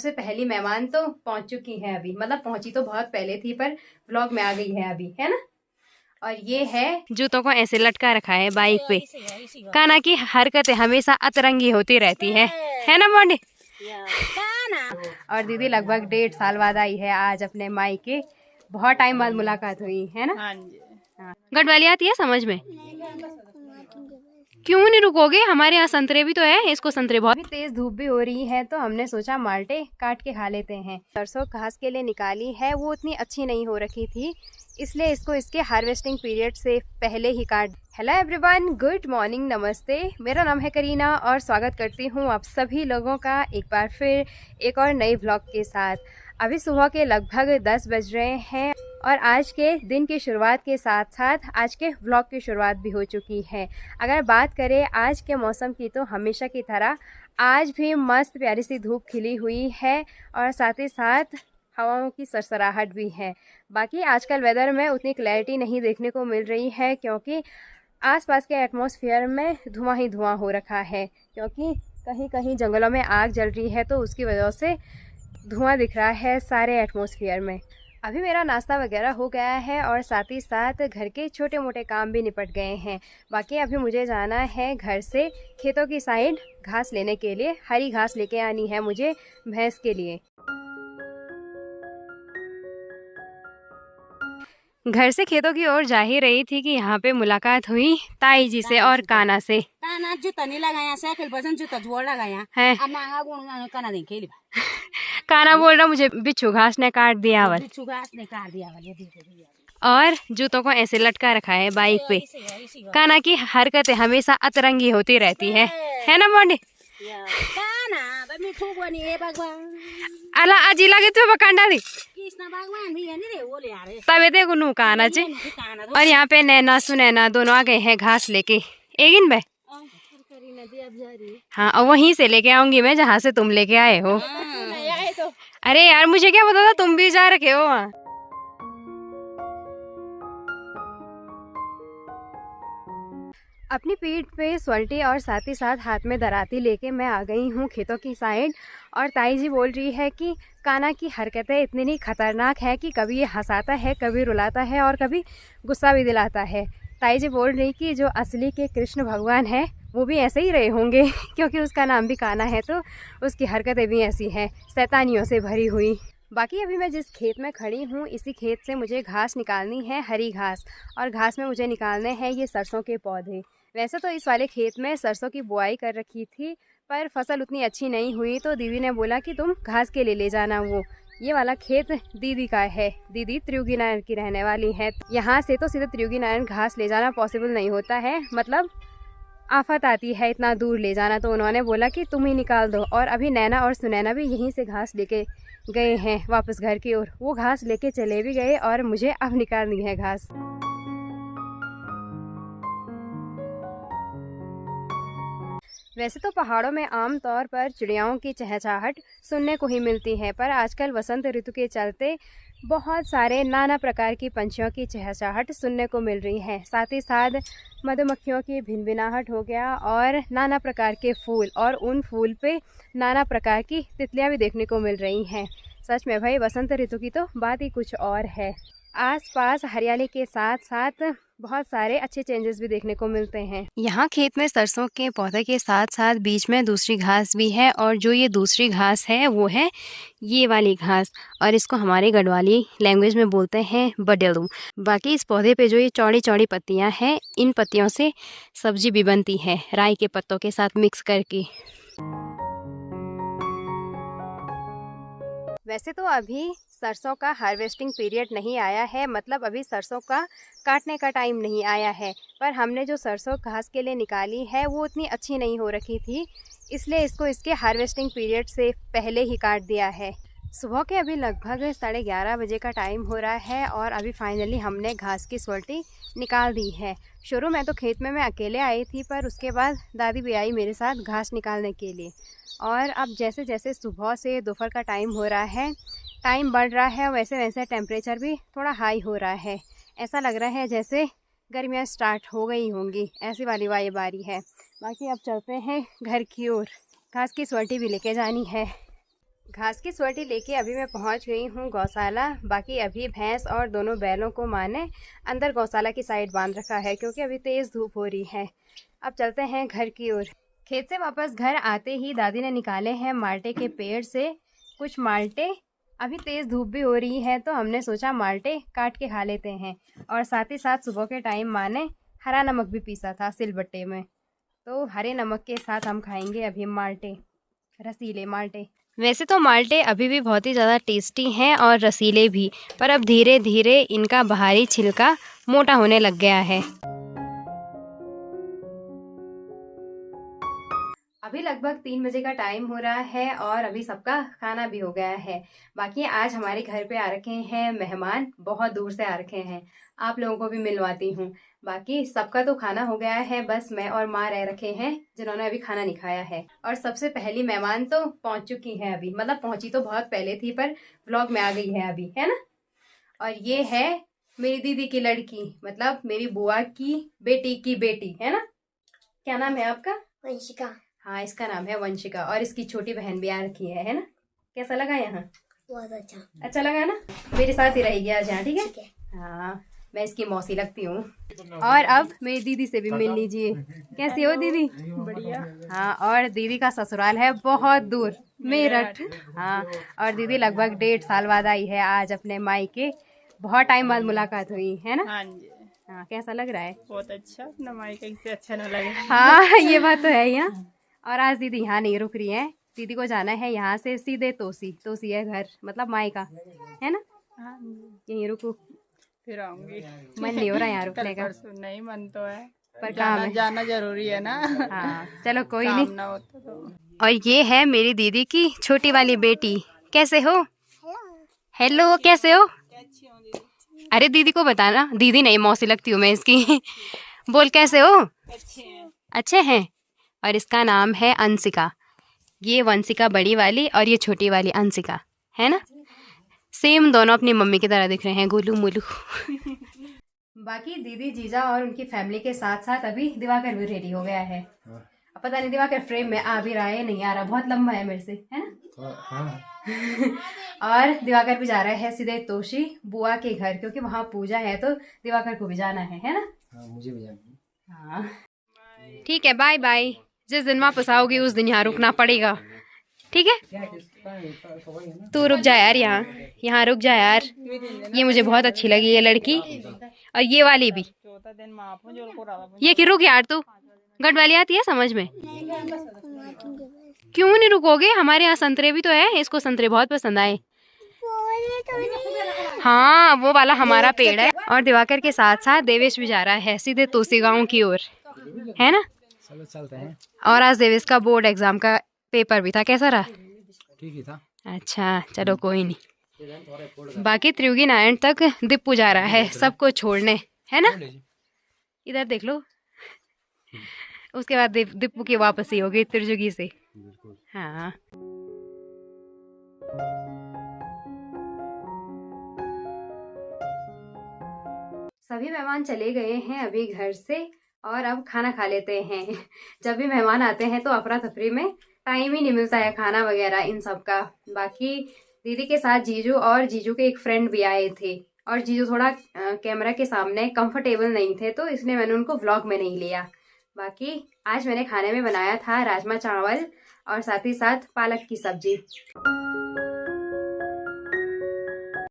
सबसे पहली मेहमान तो पहुंच चुकी है अभी, मतलब पहुंची तो बहुत पहले थी पर व्लॉग में आ गई है अभी, है ना। और ये है जूतों को ऐसे लटका रखा है बाइक पे। काना की हरकतें हमेशा अतरंगी होती रहती है ना मोंडे। और दीदी लगभग 1.5 साल बाद आई है आज अपने मायके। बहुत टाइम बाद मुलाकात हुई है ना। हाँ। गढ़वाली आती है समझ में? क्यों नहीं रुकोगे, हमारे यहाँ संतरे भी तो है। इसको संतरे बहुत तेज धूप भी हो रही है तो हमने सोचा माल्टे काट के खा लेते हैं। सरसों घास के लिए निकाली है, वो उतनी अच्छी नहीं हो रखी थी, इसलिए इसको इसके हार्वेस्टिंग पीरियड से पहले ही काट। हेलो एवरीवन, गुड मॉर्निंग, नमस्ते। मेरा नाम है करीना और स्वागत करती हूँ आप सभी लोगों का एक बार फिर एक और नई व्लॉग के साथ। अभी सुबह के लगभग 10 बज रहे हैं और आज के दिन की शुरुआत के साथ साथ आज के व्लॉग की शुरुआत भी हो चुकी है। अगर बात करें आज के मौसम की तो हमेशा की तरह आज भी मस्त प्यारी सी धूप खिली हुई है और साथ ही साथ हवाओं की सरसराहट भी है। बाकी आजकल वेदर में उतनी क्लैरिटी नहीं देखने को मिल रही है क्योंकि आसपास के एटमॉस्फेयर में धुआं ही धुआं हो रखा है, क्योंकि कहीं कहीं जंगलों में आग जल रही है तो उसकी वजह से धुआं दिख रहा है सारे एटमॉस्फेयर में। अभी मेरा नाश्ता वगैरह हो गया है और साथ ही साथ घर के छोटे मोटे काम भी निपट गए हैं। बाकी अभी मुझे जाना है घर से खेतों की साइड घास लेने के लिए। हरी घास लेके आनी है मुझे भैंस के लिए। घर से खेतों की ओर जा ही रही थी कि यहाँ पे मुलाकात हुई ताई जी से और काना से। काना जूता नहीं लगाया, साइकिल पर जूता जोड़ लगाया है। काना देख खेली। काना बोल रहा मुझे बिच्छू घास ने काट दिया वल। बिच्छू घास ने काट दिया और जूतों को ऐसे लटका रखा है बाइक पे। काना की हरकतें हमेशा अतरंगी होती रहती है ना मोंडे। अला अजी लगे तो बकांडा दी तबे देखो नू काना चे। और यहाँ पे नैना सुनैना दोनों आ गए हैं घास लेके। एगिन बे हाँ, और वहीं से लेके आऊंगी मैं जहाँ से तुम लेके आए हो। अरे यार मुझे क्या पता था तुम भी जा रखे हो वहाँ। अपनी पीठ पे स्वल्टी और साथ ही साथ हाथ में दराती लेके मैं आ गई हूँ खेतों की साइड। और ताई जी बोल रही है कि काना की हरकतें इतनी नहीं खतरनाक है कि कभी ये हंसाता है, कभी रुलाता है और कभी गुस्सा भी दिलाता है। ताई जी बोल रही कि जो असली के कृष्ण भगवान है वो भी ऐसे ही रहे होंगे क्योंकि उसका नाम भी काना है तो उसकी हरकतें भी ऐसी हैं, शैतानियों से भरी हुई। बाकी अभी मैं जिस खेत में खड़ी हूँ इसी खेत से मुझे घास निकालनी है, हरी घास। और घास में मुझे निकालने हैं ये सरसों के पौधे। वैसे तो इस वाले खेत में सरसों की बुआई कर रखी थी पर फसल उतनी अच्छी नहीं हुई तो दीदी ने बोला कि तुम घास के लिए ले जाना। वो ये वाला खेत दीदी का है, दीदी त्रियुगी नारायण की रहने वाली है। यहाँ से तो सीधे त्रियुगी नारायण घास ले जाना पॉसिबल नहीं होता है, मतलब आफत आती है इतना दूर ले जाना। तो उन्होंने बोला कि तुम ही निकाल दो। और अभी नैना और सुनैना भी यहीं से घास लेके गए हैं वापस घर की ओर। वो घास लेके चले भी गए और मुझे अब निकालनी है घास। वैसे तो पहाड़ों में आमतौर पर चिड़ियाओं की चहचहाहट सुनने को ही मिलती है, पर आजकल वसंत ऋतु के चलते बहुत सारे नाना प्रकार की पंछियों की चहचहाहट सुनने को मिल रही है। साथ ही साथ मधुमक्खियों की भिनभिनाहट हो गया और नाना प्रकार के फूल, और उन फूल पे नाना प्रकार की तितलियां भी देखने को मिल रही हैं। सच में भाई वसंत ऋतु की तो बात ही कुछ और है। आसपास हरियाली के साथ साथ बहुत सारे अच्छे चेंजेस भी देखने को मिलते हैं। यहाँ खेत में सरसों के पौधे के साथ साथ बीच में दूसरी घास भी है, और जो ये दूसरी घास है वो है ये वाली घास, और इसको हमारे गढ़वाली लैंग्वेज में बोलते हैं बडेलू। बाकी इस पौधे पे जो ये चौड़ी चौड़ी पत्तियाँ हैं, इन पत्तियों से सब्जी भी बनती है राई के पत्तों के साथ मिक्स करके। वैसे तो अभी सरसों का हार्वेस्टिंग पीरियड नहीं आया है, मतलब अभी सरसों का काटने का टाइम नहीं आया है, पर हमने जो सरसों घास के लिए निकाली है वो उतनी अच्छी नहीं हो रखी थी, इसलिए इसको इसके हार्वेस्टिंग पीरियड से पहले ही काट दिया है। सुबह के अभी लगभग 11:30 बजे का टाइम हो रहा है और अभी फाइनली हमने घास की सोल्टी निकाल दी है। शुरू में तो खेत में मैं अकेले आई थी, पर उसके बाद दादी भी आई मेरे साथ घास निकालने के लिए। और अब जैसे जैसे सुबह से दोपहर का टाइम हो रहा है, टाइम बढ़ रहा है, वैसे वैसे टेम्परेचर भी थोड़ा हाई हो रहा है। ऐसा लग रहा है जैसे गर्मियाँ स्टार्ट हो गई होंगी, ऐसी वाली वाइब आ रही है। बाकी अब चलते हैं घर की ओर, घास की सोल्टी भी लेके जानी है। घास की सोटी लेके अभी मैं पहुंच गई हूँ गौशाला। बाकी अभी भैंस और दोनों बैलों को माँ ने अंदर गौशाला की साइड बांध रखा है क्योंकि अभी तेज़ धूप हो रही है। अब चलते हैं घर की ओर। खेत से वापस घर आते ही दादी ने निकाले हैं माल्टे के पेड़ से कुछ माल्टे। अभी तेज़ धूप भी हो रही है तो हमने सोचा माल्टे काट के खा लेते हैं। और साथ ही साथ सुबह के टाइम माँ ने हरा नमक भी पीसा था सिलबट्टे में, तो हरे नमक के साथ हम खाएंगे अभी माल्टे, रसीले माल्टे। वैसे तो माल्टे अभी भी बहुत ही ज़्यादा टेस्टी हैं और रसीले भी, पर अब धीरे धीरे इनका बाहरी छिलका मोटा होने लग गया है। अभी लगभग 3 बजे का टाइम हो रहा है और अभी सबका खाना भी हो गया है। बाकी आज हमारे घर पे आ रखे हैं मेहमान, बहुत दूर से आ रखे हैं, आप लोगों को भी मिलवाती हूँ। बाकी सबका तो खाना हो गया है, बस मैं और माँ रह रखे हैं जिन्होंने अभी खाना नहीं खाया है। और सबसे पहली मेहमान तो पहुँच चुकी है अभी, मतलब पहुँची तो बहुत पहले थी पर व्लॉग में आ गई है अभी, है ना। और ये है मेरी दीदी की लड़की, मतलब मेरी बुआ की बेटी की बेटी, है ना। क्या नाम है आपका? वंशिका। हाँ, इसका नाम है वंशिका और इसकी छोटी बहन भी आ रखी है ना। कैसा लगा यहाँ? बहुत अच्छा। अच्छा लगा ना। मेरे साथ ही रहेगी आज यहाँ, ठीक ठीक है। हाँ, मैं इसकी मौसी लगती हूँ। और अब मेरी दीदी से भी मिल लीजिए। कैसी हो दीदी? बढ़िया। हाँ, और दीदी का ससुराल है बहुत दूर, मेरठ। हाँ, और दीदी लगभग 1.5 साल बाद आई है आज अपने मायके। बहुत टाइम बाद मुलाकात हुई है ना। हाँ जी। हाँ, कैसा लग रहा है? बहुत अच्छा, अपना मायका से अच्छा न लगे। हाँ, ये बात तो है ही। और आज दीदी यहाँ नहीं रुक रही है, दीदी को जाना है यहाँ से सीधे तोसी है घर, मतलब मायका, है ना। हाँ, यहीं रुको, फिर आऊंगी। मन नहीं हो रहा यहाँ रुकने का, नहीं मन तो है पर काम है, जाना जरूरी है ना। हाँ चलो कोई काम नहीं। ना होता तो। और ये है मेरी दीदी की छोटी वाली बेटी। कैसे हो? हेलो, कैसे हो? अरे दीदी को बताना, दीदी नहीं मौसी लगती हूँ मैं इसकी। बोल कैसे हो? अच्छे हैं। और इसका नाम है अंशिका। ये वंशिका बड़ी वाली और ये छोटी वाली अंशिका, है ना। सेम दोनों अपनी मम्मी की तरह दिख रहे हैं, गोलू मोलू। बाकी दीदी जीजा और उनकी फैमिली के साथ साथ अभी दिवाकर भी रेडी हो गया है। अब पता नहीं दिवाकर फ्रेम में आ भी रहा है नहीं आ रहा, बहुत लंबा है मेरे से, है ना। और दिवाकर भी जा रहा है सीधे तोशी बुआ के घर क्योंकि वहाँ पूजा है तो दिवाकर को भी जाना है ना। हाँ, मुझे भी जाना। हाँ ठीक है, बाय बाय। जिस दिन वापस आओगी उस दिन यहाँ रुकना पड़ेगा, ठीक है। तू रुक जा यार, यहाँ रुक जा यार। ये मुझे बहुत अच्छी लगी ये लड़की, और ये वाली भी। ये कि रुक यार, तू गढ़ वाली आती है समझ में। क्यों नहीं रुकोगे? हमारे यहाँ संतरे भी तो है, इसको संतरे बहुत पसंद आए। हाँ, वो वाला हमारा पेड़ है। और दिवाकर के साथ साथ देवेश भी जा रहा है सीधे तोसी गांव की ओर, है ना। चलो चलते हैं। और आज देवेश का बोर्ड एग्जाम का पेपर भी था, कैसा रहा? ठीक ही था। अच्छा चलो कोई नहीं। बाकी त्रियुगी नारायण तक दीपू जा रहा है सबको छोड़ने, है ना। इधर देख लो, उसके बाद दीपू की वापसी होगी त्रियुगी से। हाँ सभी मेहमान चले गए हैं अभी घर से और अब खाना खा लेते हैं। जब भी मेहमान आते हैं तो अफरा तफरी में टाइम ही नहीं मिलता है खाना वगैरह इन सब का। बाकी दीदी के साथ जीजू और जीजू के एक फ्रेंड भी आए थे और जीजू थोड़ा कैमरा के सामने कंफर्टेबल नहीं थे तो इसलिए मैंने उनको व्लॉग में नहीं लिया। बाकी आज मैंने खाने में बनाया था राजमा चावल और साथ ही साथ पालक की सब्जी।